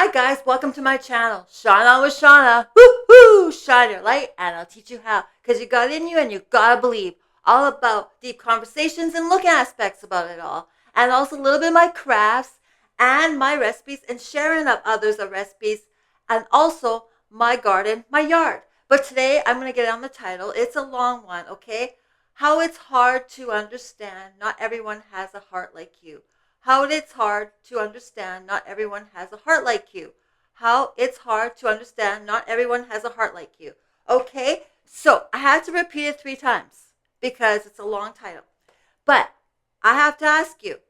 Hi guys, welcome to my channel. Shauna with Shauna. Woo-hoo! Shine your light and I'll teach you how. Because you got it in you and you gotta believe. All about deep conversations and look aspects about it all. And also a little bit of my crafts and my recipes and sharing of others of recipes. And also my garden, my yard. But today I'm going to get on the title. It's a long one, okay? How it's hard to understand. Not everyone has a heart like you. How it's hard to understand not everyone has a heart like you. How it's hard to understand not everyone has a heart like you. Okay, so I had to repeat it 3 times because it's a long title. But I have to ask you,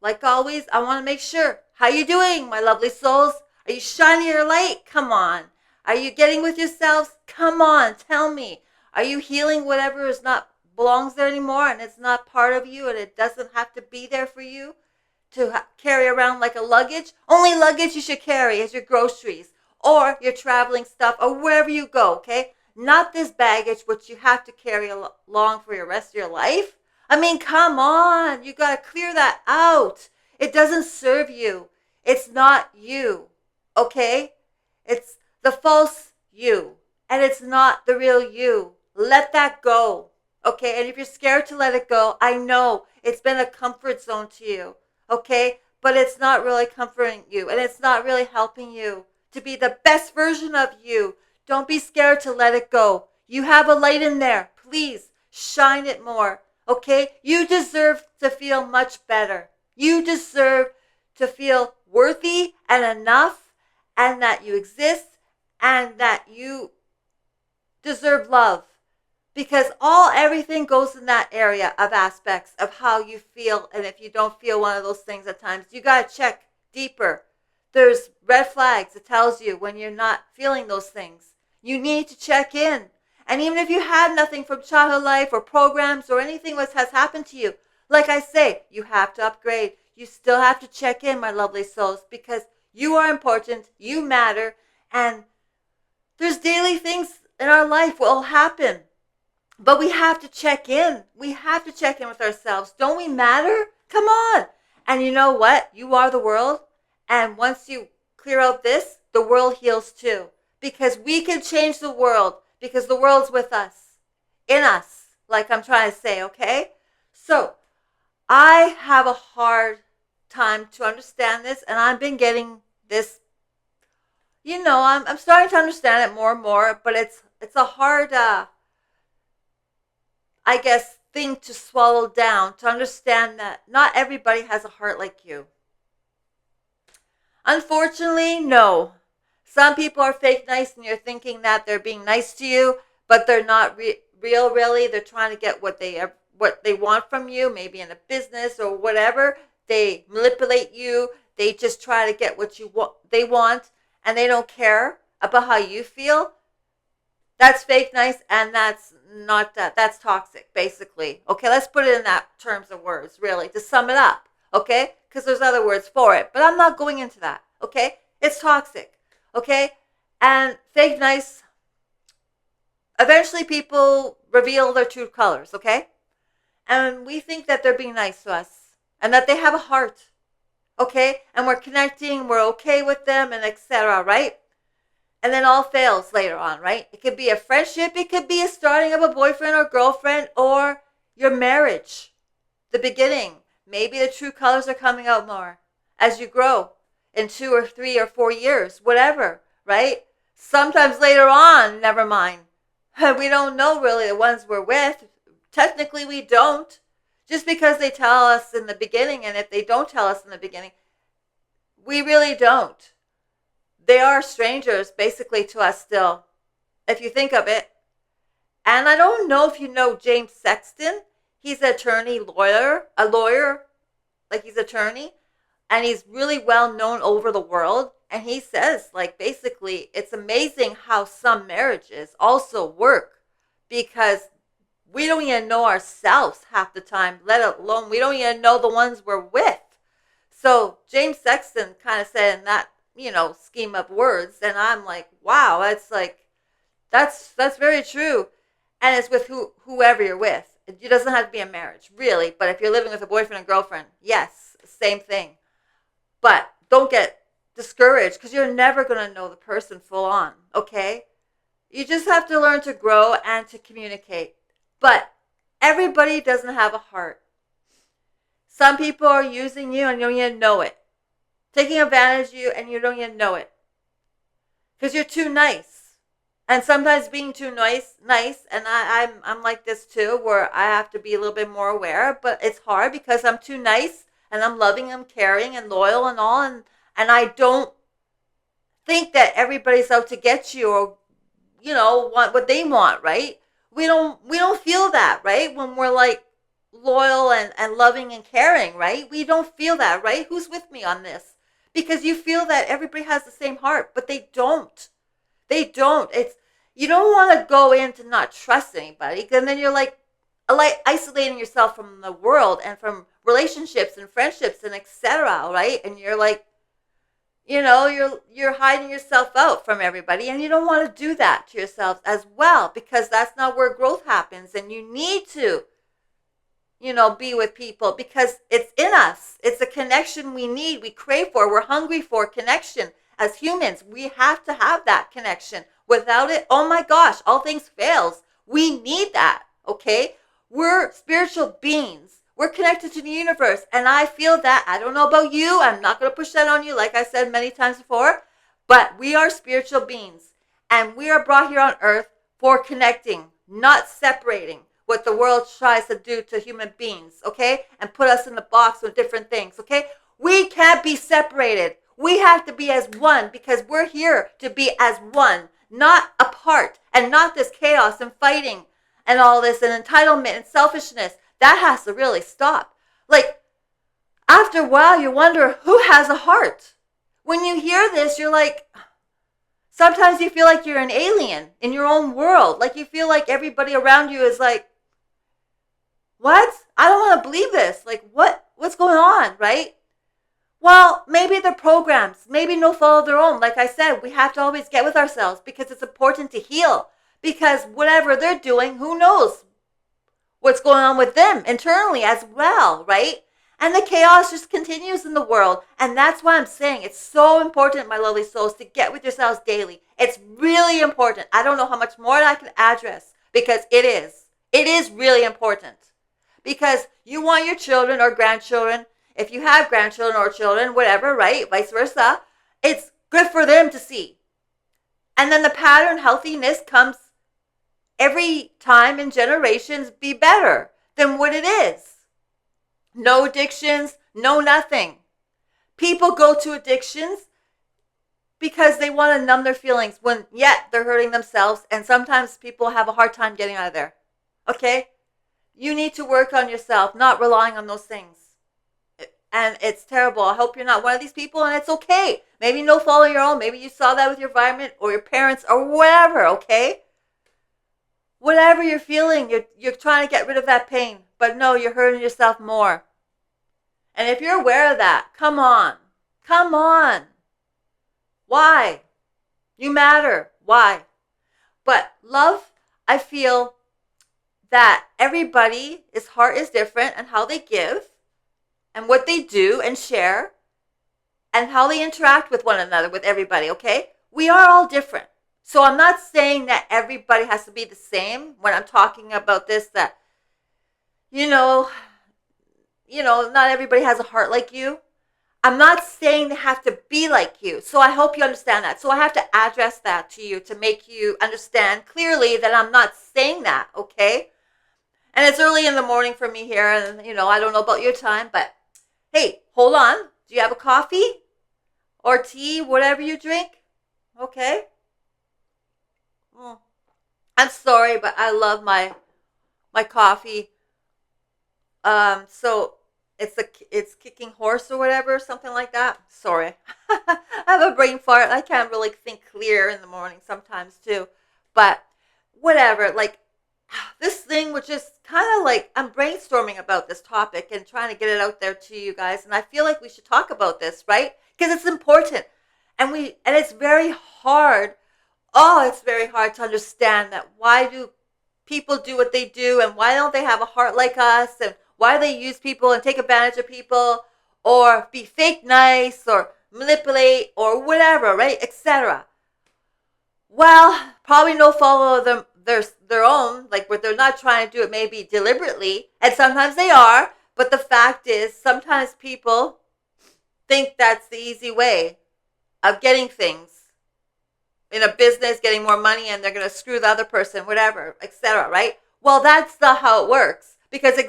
like always, I want to make sure. How you doing, my lovely souls? Are you shining your light? Come on. Are you getting with yourselves? Come on, tell me. Are you healing whatever is not belongs there anymore and it's not part of you and it doesn't have to be there for you to carry around like a luggage? Only luggage you should carry is your groceries or your traveling stuff or wherever you go, okay? Not this baggage which you have to carry along for your rest of your life. I mean, come on. You got to clear that out. It doesn't serve you. It's not you. Okay? It's the false you. And it's not the real you. Let that go. Okay? And if you're scared to let it go, I know it's been a comfort zone to you. Okay? But it's not really comforting you. And it's not really helping you to be the best version of you. Don't be scared to let it go. You have a light in there. Please shine it more. Okay? You deserve to feel much better. You deserve to feel worthy and enough and that you exist and that you deserve love. Because everything goes in that area of aspects of how you feel. And if you don't feel one of those things at times, you got to check deeper. There's red flags. It tells you when you're not feeling those things. You need to check in. And even if you had nothing from childhood life or programs or anything that has happened to you, like I say, you have to upgrade. You still have to check in, my lovely souls, because you are important, you matter, and there's daily things in our life will happen. But we have to check in. We have to check in with ourselves. Don't we matter? Come on. And you know what? You are the world. And once you clear out this, the world heals too. Because we can change the world. Because the world's with us. In us. Like I'm trying to say, okay? So, I have a hard time to understand this. And I've been getting this, I'm starting to understand it more and more. But it's a hard, I guess, thing to swallow down to understand that not everybody has a heart like you. Unfortunately, no. Some people are fake nice and you're thinking that they're being nice to you, but they're not real really. They're trying to get what they want from you, maybe in a business or whatever. They manipulate you. They just try to get what they want and they don't care about how you feel. That's fake nice and that's not that's toxic basically. Okay, let's put it in that terms of words really to sum it up. Okay, because there's other words for it, but I'm not going into that. Okay, it's toxic. Okay, and fake nice, eventually people reveal their true colors. Okay, and we think that they're being nice to us and that they have a heart. Okay, and we're connecting, we're okay with them, and etc. Right? And then all fails later on, right? It could be a friendship. It could be a starting of a boyfriend or girlfriend or your marriage. The beginning. Maybe the true colors are coming out more as you grow in 2 or 3 or 4 years, whatever, right? Sometimes later on, never mind. We don't know really the ones we're with. Technically, we don't. Just because they tell us in the beginning, and if they don't tell us in the beginning, we really don't. They are strangers basically to us still, if you think of it. And I don't know if you know James Sexton. He's an attorney, a lawyer, like he's an attorney, and he's really well known over the world. And he says, like, basically, it's amazing how some marriages also work because we don't even know ourselves half the time, let alone we don't even know the ones we're with. So James Sexton kind of said in that scheme of words, and I'm like, wow, that's very true, and it's with whoever you're with. It doesn't have to be a marriage, really, but if you're living with a boyfriend and girlfriend, yes, same thing. But don't get discouraged because you're never going to know the person full on, okay? You just have to learn to grow and to communicate. But everybody doesn't have a heart. Some people are using you and you don't even know it. Taking advantage of you and you don't even know it. Because you're too nice. And sometimes being too nice, and I'm like this too, where I have to be a little bit more aware, but it's hard because I'm too nice and I'm loving and caring and loyal and all, and I don't think that everybody's out to get you or want what they want, right? We don't feel that, right? When we're like loyal and loving and caring, right? We don't feel that, right? Who's with me on this? Because you feel that everybody has the same heart, but they don't. They don't. It's you don't want to go into not trust anybody, because then you're like isolating yourself from the world and from relationships and friendships and etc. Right? And you're like, you're hiding yourself out from everybody, and you don't want to do that to yourselves as well, because that's not where growth happens. And you need to be with people because it's in us. It's a connection we need, we crave for, we're hungry for connection. As humans, we have to have that connection. Without it, oh my gosh, all things fails. We need that, okay? We're spiritual beings. We're connected to the universe, and I feel that. I don't know about you. I'm not going to push that on you, like I said many times before, but we are spiritual beings, and we are brought here on earth for connecting, not separating what the world tries to do to human beings, okay? And put us in the box with different things, okay? We can't be separated. We have to be as one, because we're here to be as one, not apart, and not this chaos and fighting and all this and entitlement and selfishness. That has to really stop. Like, after a while, you wonder who has a heart. When you hear this, you're like, sometimes you feel like you're an alien in your own world. Like, you feel like everybody around you is like, what? I don't want to believe this. Like, what's going on, right? Well, maybe they're programs. Maybe no fault of their own. Like I said, we have to always get with ourselves because it's important to heal. Because whatever they're doing, who knows what's going on with them internally as well, right? And the chaos just continues in the world. And that's why I'm saying it's so important, my lovely souls, to get with yourselves daily. It's really important. I don't know how much more I can address, because it is. It is really important. Because you want your children or grandchildren, if you have grandchildren or children, whatever, right? Vice versa. It's good for them to see. And then the pattern healthiness comes every time in generations be better than what it is. No addictions, no nothing. People go to addictions because they want to numb their feelings when yet they're hurting themselves. And sometimes people have a hard time getting out of there. Okay? You need to work on yourself, not relying on those things. And it's terrible. I hope you're not one of these people, and it's okay. Maybe no fault of your own. Maybe you saw that with your environment or your parents or whatever, okay? Whatever you're feeling, you're trying to get rid of that pain. But no, you're hurting yourself more. And if you're aware of that, come on. Come on. Why? You matter. Why? But love, I feel that everybody's heart is different, and how they give and what they do and share and how they interact with one another, with everybody, okay? We are all different. So I'm not saying that everybody has to be the same when I'm talking about this, that, not everybody has a heart like you. I'm not saying they have to be like you. So I hope you understand that. So I have to address that to you to make you understand clearly that I'm not saying that, okay? And it's early in the morning for me here, and, I don't know about your time, but hey, hold on. Do you have a coffee or tea, whatever you drink? Okay. I'm sorry, but I love my coffee. So it's kicking horse or whatever, something like that. Sorry. I have a brain fart. I can't really think clear in the morning sometimes too. But whatever, like, this thing was just kind of like, I'm brainstorming about this topic and trying to get it out there to you guys. And I feel like we should talk about this, right? Because it's important. And it's very hard. Oh, it's very hard to understand that. Why do people do what they do, and why don't they have a heart like us, and why do they use people and take advantage of people, or be fake nice, or manipulate or whatever, right? Etc. Well, probably no fault of them their own, like where they're not trying to do it maybe deliberately, and sometimes they are, but the fact is sometimes people think that's the easy way of getting things in a business, getting more money, and they're going to screw the other person, whatever, etc. Right? Well, that's not how it works because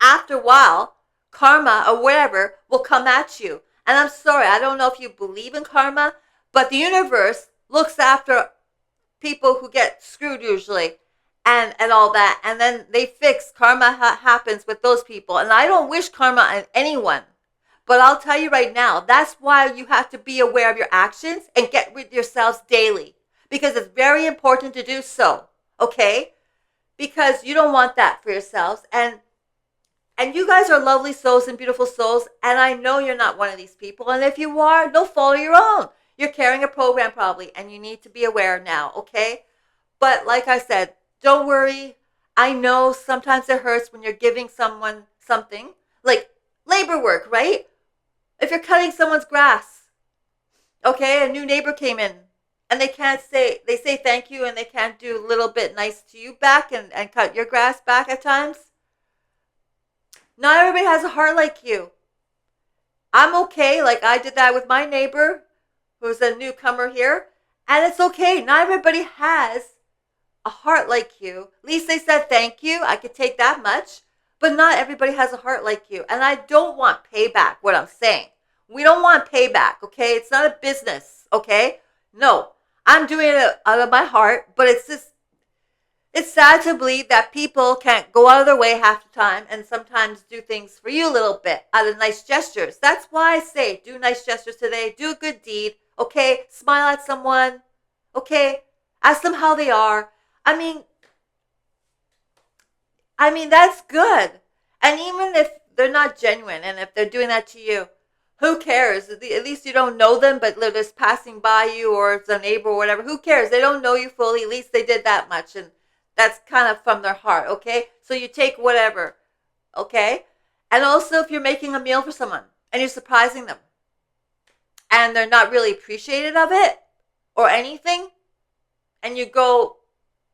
after a while, karma or whatever will come at you. And I'm sorry, I don't know if you believe in karma, but the universe looks after people who get screwed usually and all that, and then they fix karma happens with those people. And I don't wish karma on anyone. But I'll tell you right now, that's why you have to be aware of your actions and get rid of yourselves daily. Because it's very important to do so. Okay? Because you don't want that for yourselves. And you guys are lovely souls and beautiful souls. And I know you're not one of these people. And if you are, no fault of your own. You're carrying a program probably. And you need to be aware now. Okay? But like I said, don't worry. I know sometimes it hurts when you're giving someone something. Like labor work, right? If you're cutting someone's grass, okay, a new neighbor came in and they say thank you and they can't do a little bit nice to you back and cut your grass back at times. Not everybody has a heart like you. I'm okay, like I did that with my neighbor who's a newcomer here, and it's okay. Not everybody has a heart like you. At least they said thank you. I could take that much. But not everybody has a heart like you. And I don't want payback, what I'm saying. We don't want payback, okay? It's not a business, okay? No. I'm doing it out of my heart, but it's sad to believe that people can't go out of their way half the time and sometimes do things for you a little bit out of nice gestures. That's why I say do nice gestures today. Do a good deed, okay? Smile at someone, okay? Ask them how they are. I mean, that's good. And even if they're not genuine and if they're doing that to you, who cares? At least you don't know them, but they're just passing by you or it's a neighbor or whatever. Who cares? They don't know you fully. At least they did that much. And that's kind of from their heart, okay? So you take whatever, okay? And also if you're making a meal for someone and you're surprising them and they're not really appreciative of it or anything, and you go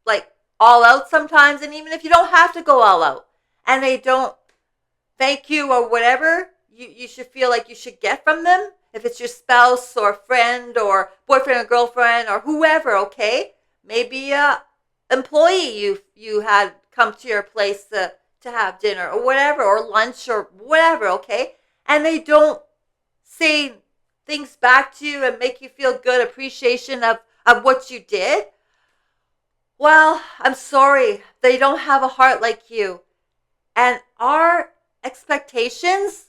like all out sometimes, and even if you don't have to go all out and they don't thank you or whatever, you should feel like you should get from them. If it's your spouse or friend or boyfriend or girlfriend or whoever, okay? Maybe a employee you had come to your place to have dinner or whatever, or lunch or whatever, okay? And they don't say things back to you and make you feel good appreciation of what you did. Well, I'm sorry. They don't have a heart like you. And our expectations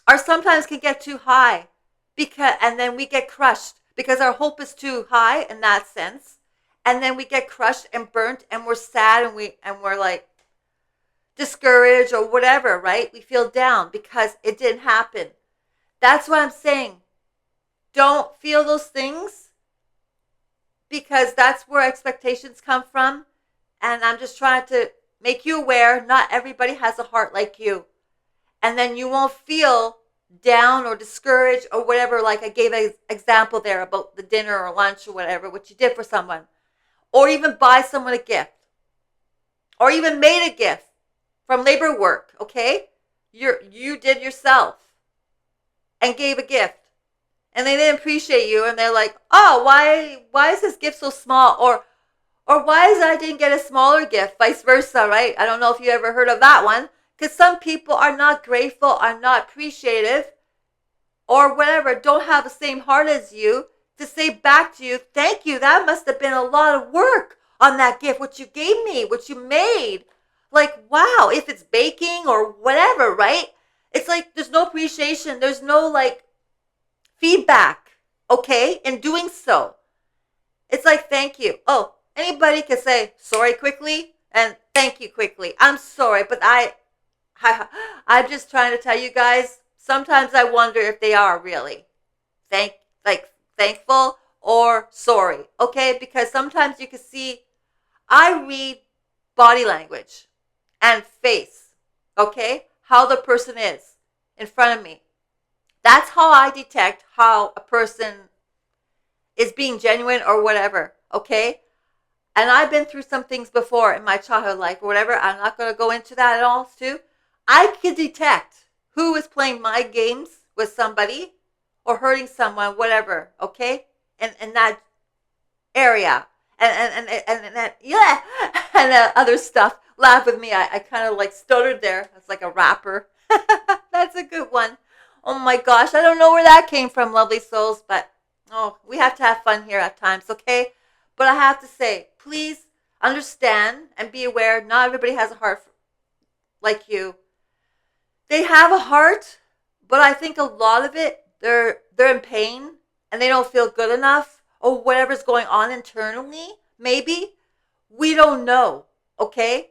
are sometimes can get too high and then we get crushed because our hope is too high in that sense. And then we get crushed and burnt and we're sad and we're like discouraged or whatever, right? We feel down because it didn't happen. That's what I'm saying. Don't feel those things, because that's where expectations come from. And I'm just trying to make you aware not everybody has a heart like you. And then you won't feel down or discouraged or whatever, like I gave an example there about the dinner or lunch or whatever, what you did for someone. Or even buy someone a gift. Or even made a gift from labor work, okay? You did yourself and gave a gift. And they didn't appreciate you, and they're like, oh, why is this gift so small? Or why is it I didn't get a smaller gift? Vice versa, right? I don't know if you ever heard of that one. Because some people are not grateful, are not appreciative, or whatever, don't have the same heart as you to say back to you, thank you, that must have been a lot of work on that gift, what you gave me, what you made. Like, wow, if it's baking or whatever, right? It's like there's no appreciation. There's no like feedback, okay, in doing so. It's like, thank you. Oh, anybody can say sorry quickly and thank you quickly. I'm sorry, but I'm just trying to tell you guys, sometimes I wonder if they are really thankful or sorry, okay? Because sometimes you can see, I read body language and face, okay? How the person is in front of me. That's how I detect how a person is being genuine or whatever, okay? And I've been through some things before in my childhood life or whatever. I'm not going to go into that at all, too. I could detect who is playing my games with somebody or hurting someone, whatever, okay? And that area. And that, yeah, and other stuff. Laugh with me. I kind of like stuttered there. It's like a rapper. That's a good one. Oh my gosh. I don't know where that came from, lovely souls, but oh, we have to have fun here at times, okay? But I have to say, please understand and be aware not everybody has a heart like you. They have a heart, but I think a lot of it, they're in pain and they don't feel good enough or whatever's going on internally. Maybe we don't know. Okay,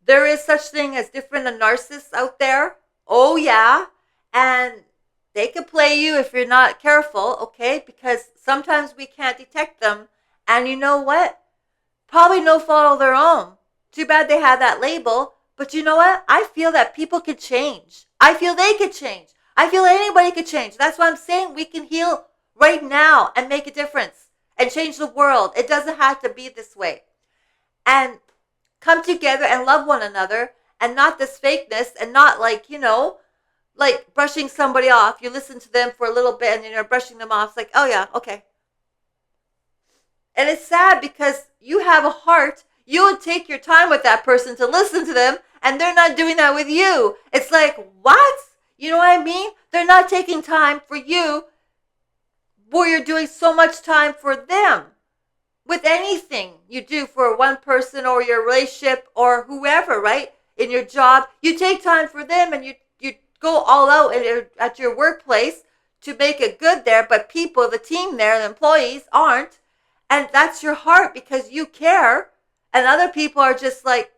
there is such thing as different narcissists out there. Oh yeah, and they can play you if you're not careful. Okay, because sometimes we can't detect them, and you know what? Probably no fault of their own. Too bad they have that label. But you know what? I feel that people could change. I feel they could change. I feel anybody could change. That's why I'm saying we can heal right now and make a difference and change the world. It doesn't have to be this way. And come together and love one another and not this fakeness and not like, like brushing somebody off. You listen to them for a little bit and then you're brushing them off. It's like, oh yeah, okay. And it's sad because you have a heart. You would take your time with that person to listen to them, and they're not doing that with you. It's like, what? You know what I mean? They're not taking time for you where you're doing so much time for them. With anything you do for one person or your relationship or whoever, right? In your job, you take time for them and you go all out at your workplace to make it good there, but people, the team there, the employees aren't. And that's your heart because you care. And other people are just like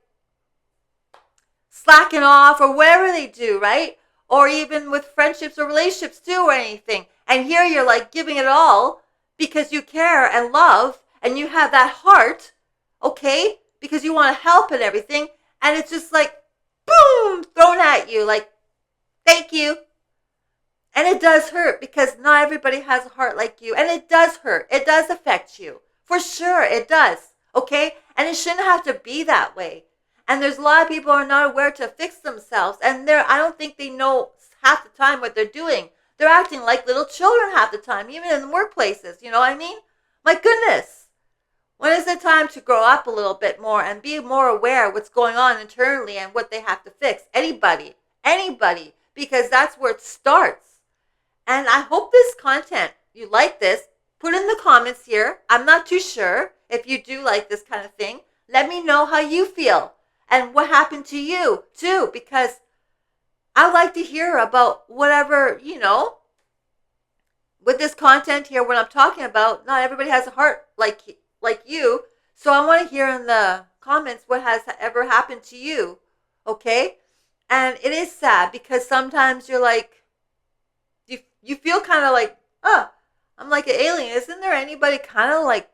slacking off or whatever they do, right? Or even with friendships or relationships too or anything. And here you're like giving it all because you care and love and you have that heart, okay? Because you want to help and everything. And it's just like, boom, thrown at you like, thank you. And it does hurt because not everybody has a heart like you. And it does hurt. It does affect you. For sure, it does. Okay? And it shouldn't have to be that way. And there's a lot of people who are not aware to fix themselves. And I don't think they know half the time what they're doing. They're acting like little children half the time, even in workplaces. You know what I mean? My goodness. When is the time to grow up a little bit more and be more aware of what's going on internally and what they have to fix? Anybody. Because that's where it starts. And I hope this content, you like this. Put in the comments here. I'm not too sure if you do like this kind of thing. Let me know how you feel and what happened to you too, because I like to hear about whatever, with this content here, what I'm talking about. Not everybody has a heart like you. So I want to hear in the comments what has ever happened to you. Okay? And it is sad because sometimes you're like, you feel kind of like, oh, I'm like an alien. Isn't there anybody kind of like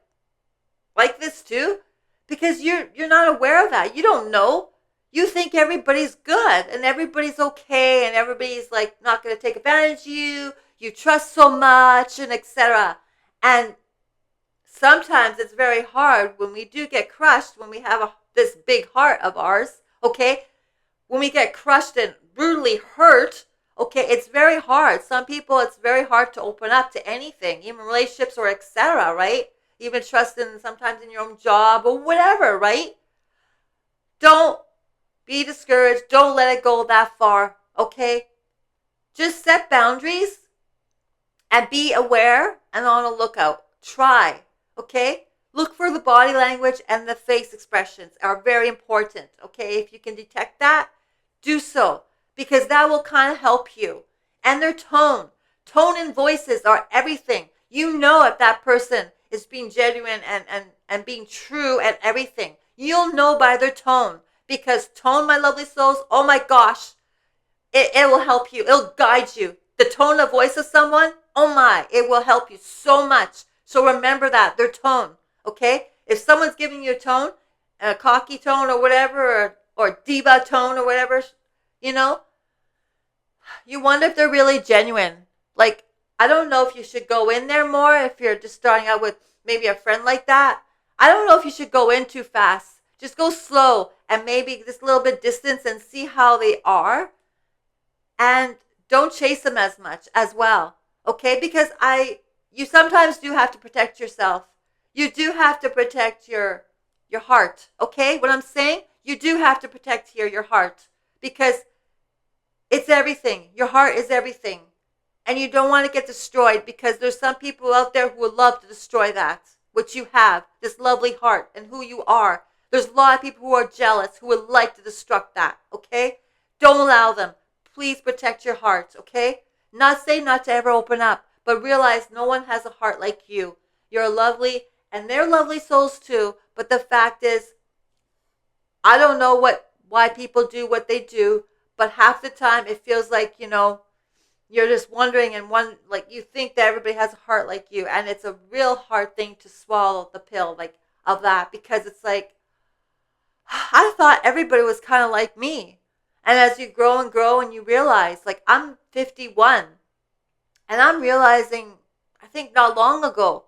this too? Because you're not aware of that. You don't know. You think everybody's good and everybody's okay and everybody's like not going to take advantage of you. You trust so much and etc. And sometimes it's very hard when we do get crushed, when we have this big heart of ours, okay? When we get crushed and brutally hurt, okay, it's very hard. Some people, it's very hard to open up to anything, even relationships or etc., right? Even trusting sometimes in your own job or whatever, right? Don't be discouraged. Don't let it go that far, okay? Just set boundaries and be aware and on a lookout. Try, okay? Look for the body language and the face expressions are very important, okay? If you can detect that, do so. Because that will kind of help you. And their tone. Tone and voices are everything. You know if that person is being genuine and being true and everything. You'll know by their tone. Because tone, my lovely souls, oh my gosh, it will help you. It'll guide you. The tone of voice of someone, oh my, it will help you so much. So remember that, their tone, okay? If someone's giving you a tone, a cocky tone or whatever, or diva tone or whatever, You wonder if they're really genuine. Like, I don't know if you should go in there more if you're just starting out with maybe a friend like that. I don't know if you should go in too fast. Just go slow and maybe just a little bit distance and see how they are. And don't chase them as much as well. Okay? Because you sometimes do have to protect yourself. You do have to protect your heart. Okay? What I'm saying? You do have to protect here your heart because it's everything. Your heart is everything. And you don't want to get destroyed because there's some people out there who would love to destroy that, which you have, this lovely heart and who you are. There's a lot of people who are jealous who would like to destruct that, okay? Don't allow them. Please protect your heart, okay? Not say not to ever open up, but realize no one has a heart like you. You're lovely, and they're lovely souls too, but the fact is, I don't know why people do what they do, but half the time it feels like, you're just wondering and like you think that everybody has a heart like you, and it's a real hard thing to swallow the pill like of that because it's like I thought everybody was kind of like me. And as you grow and grow and you realize, like I'm 51 and I'm realizing, I think not long ago,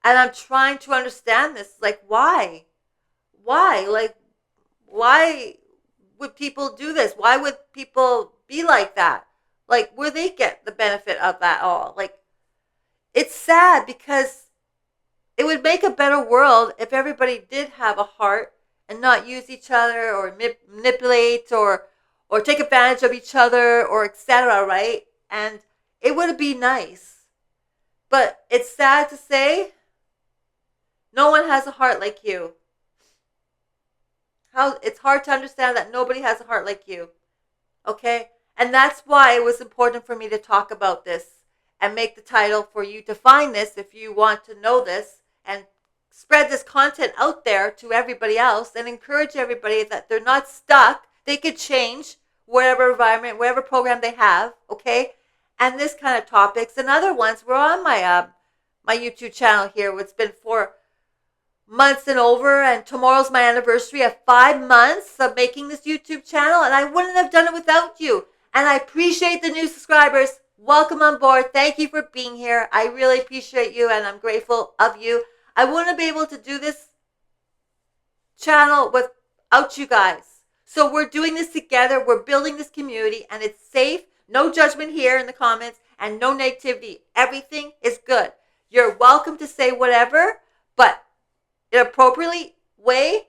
and I'm trying to understand this, like why? Why? Like why would people do this? Why would people be like that? Like where they get the benefit of that all? Like it's sad because it would make a better world if everybody did have a heart and not use each other or manipulate or take advantage of each other or etc. Right? And it would be nice, but it's sad to say no one has a heart like you. How it's hard to understand that nobody has a heart like you. Okay? And that's why it was important for me to talk about this and make the title for you to find this if you want to know this and spread this content out there to everybody else and encourage everybody that they're not stuck. They could change whatever environment, whatever program they have, okay? And this kind of topics and other ones were on my YouTube channel here. It's been 4 months and over, and tomorrow's my anniversary of 5 months of making this YouTube channel, and I wouldn't have done it without you. And I appreciate the new subscribers. Welcome on board. Thank you for being here. I really appreciate you, and I'm grateful of you. I wouldn't be able to do this channel without you guys. So we're doing this together. We're building this community, and it's safe. No judgment here in the comments, and no negativity. Everything is good. You're welcome to say whatever, but in an appropriately way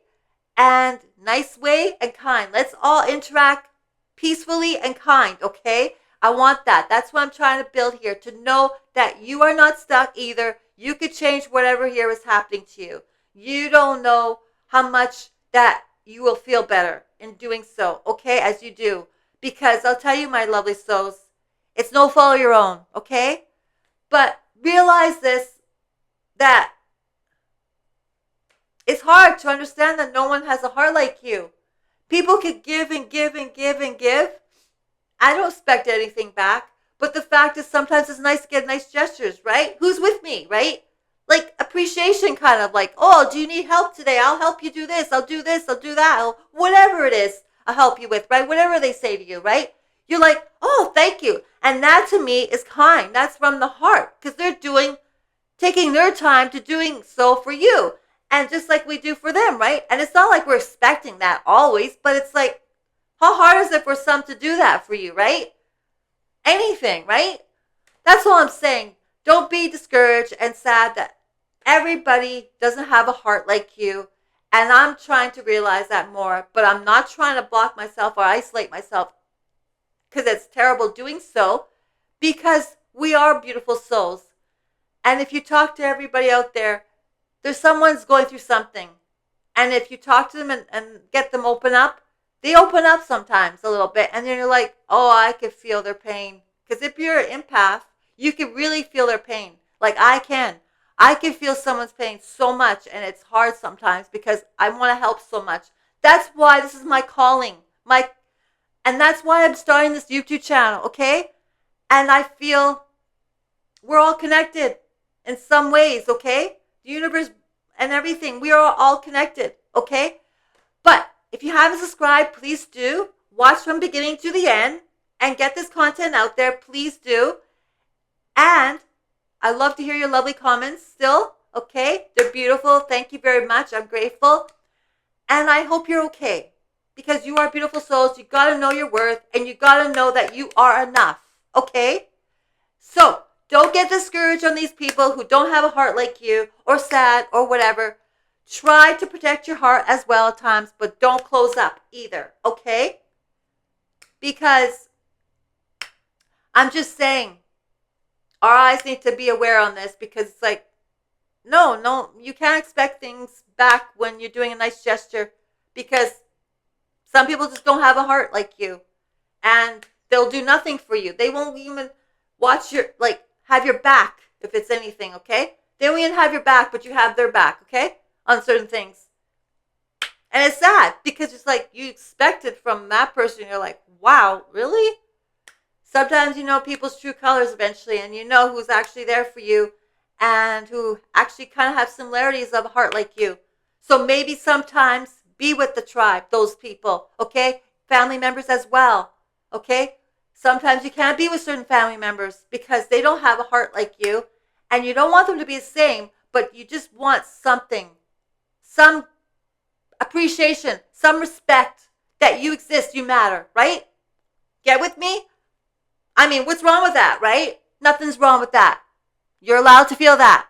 and nice way and kind. Let's all interact peacefully and kind, okay? I want that. That's what I'm trying to build here, to know that you are not stuck either. You could change whatever here is happening to you. You don't know how much that you will feel better in doing so, okay, as you do. Because I'll tell you, my lovely souls, it's no fault of your own, okay? But realize this, that it's hard to understand that no one has a heart like you. People could give and give and give and give. I don't expect anything back. But the fact is sometimes it's nice to get nice gestures, right? Who's with me, right? Like appreciation kind of like, oh, do you need help today? I'll help you do this. I'll do this. I'll do that. Whatever it is, I'll help you with, right? Whatever they say to you, right? You're like, oh, thank you. And that to me is kind. That's from the heart because they're taking their time to doing so for you. And just like we do for them, right? And it's not like we're expecting that always, but it's like, how hard is it for some to do that for you, right? Anything, right? That's all I'm saying. Don't be discouraged and sad that everybody doesn't have a heart like you. And I'm trying to realize that more, but I'm not trying to block myself or isolate myself because it's terrible doing so, because we are beautiful souls. And if you talk to everybody out there's someone's going through something. And if you talk to them and get them open up, they open up sometimes a little bit. And then you're like, oh, I could feel their pain. Because if you're an empath, you can really feel their pain. Like I can. I can feel someone's pain so much. And it's hard sometimes because I want to help so much. That's why this is my calling. And that's why I'm starting this YouTube channel, okay? And I feel we're all connected in some ways, okay? The universe and everything. We are all connected, okay? But if you haven't subscribed, please do. Watch from beginning to the end. and get this content out there. Please do. And I love to hear your lovely comments still. Okay? They're beautiful. Thank you very much. I'm grateful. And I hope you're okay. Because you are beautiful souls. You got to know your worth. And you got to know that you are enough. Okay? So, don't get discouraged on these people who don't have a heart like you, or sad, or whatever. Try to protect your heart as well at times, but don't close up either, okay? Because I'm just saying, our eyes need to be aware on this, because it's like, no, you can't expect things back when you're doing a nice gesture, because some people just don't have a heart like you, and they'll do nothing for you. They won't even watch your, have your back if it's anything, okay? They won't even have your back, but you have their back, okay? On certain things. And it's sad, because it's like you expect it from that person. You're like, wow, really? Sometimes you know people's true colors eventually, and you know who's actually there for you, and who actually kind of have similarities of a heart like you. So maybe sometimes be with the tribe, those people, okay? Family members as well, okay? Sometimes you can't be with certain family members because they don't have a heart like you, and you don't want them to be the same, but you just want something, some appreciation, some respect that you exist, you matter, right? Get with me? I mean, what's wrong with that, right? Nothing's wrong with that. You're allowed to feel that.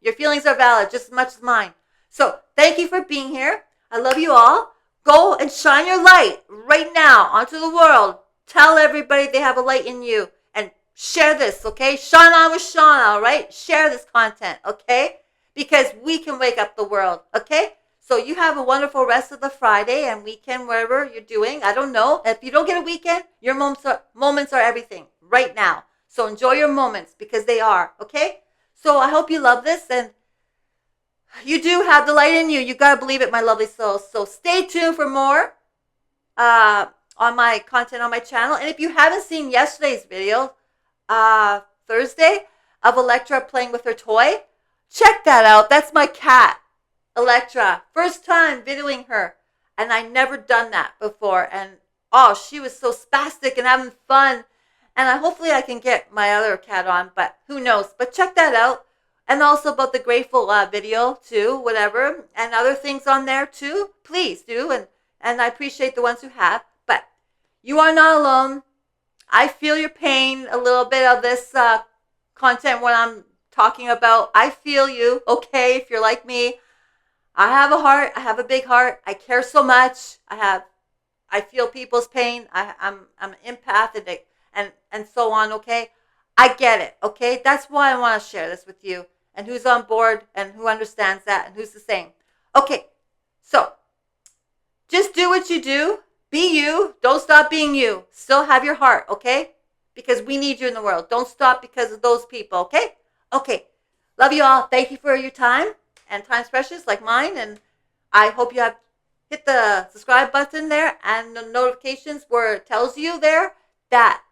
Your feelings are valid just as much as mine. So, thank you for being here. I love you all. Go and shine your light right now onto the world. Tell everybody they have a light in you. And share this, okay? Shine on with Shauna, all right? Share this content, okay? Because we can wake up the world, okay? So you have a wonderful rest of the Friday and weekend, whatever you're doing. I don't know. If you don't get a weekend, your moments are everything right now. So enjoy your moments, because they are, okay? So I hope you love this, and you do have the light in you. You got to believe it, my lovely souls. So stay tuned for more on my content on my channel. And if you haven't seen yesterday's video, Thursday, of Electra playing with her toy, check that out. That's my cat, Electra. First time videoing her. And I never done that before. And oh, she was so spastic and having fun. And hopefully I can get my other cat on, but who knows. But check that out. And also about the Grateful video too, whatever. And other things on there too. Please do. And I appreciate the ones who have. But you are not alone. I feel your pain, a little bit of this content when I'm talking about. I feel you, okay, if you're like me. I have a heart. I have a big heart. I care so much. I feel people's pain. I'm an empath and so on, okay? I get it, okay? That's why I want to share this with you. And who's on board and who understands that and who's the same. Okay, so just do what you do. Be you. Don't stop being you. Still have your heart, okay? Because we need you in the world. Don't stop because of those people, okay? Okay. Love you all. Thank you for your time. And time's precious like mine. And I hope you have hit the subscribe button there and the notifications where it tells you there that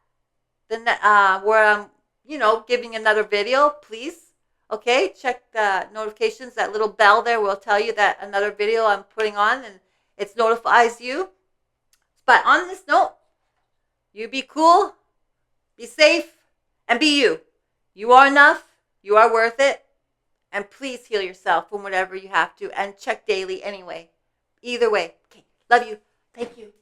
where I'm, giving another video, please. Okay, check the notifications. That little bell there will tell you that another video I'm putting on, and it notifies you. But on this note, you be cool, be safe, and be you. You are enough. You are worth it. And please heal yourself from whatever you have to, and check daily anyway. Either way. Okay, love you. Thank you.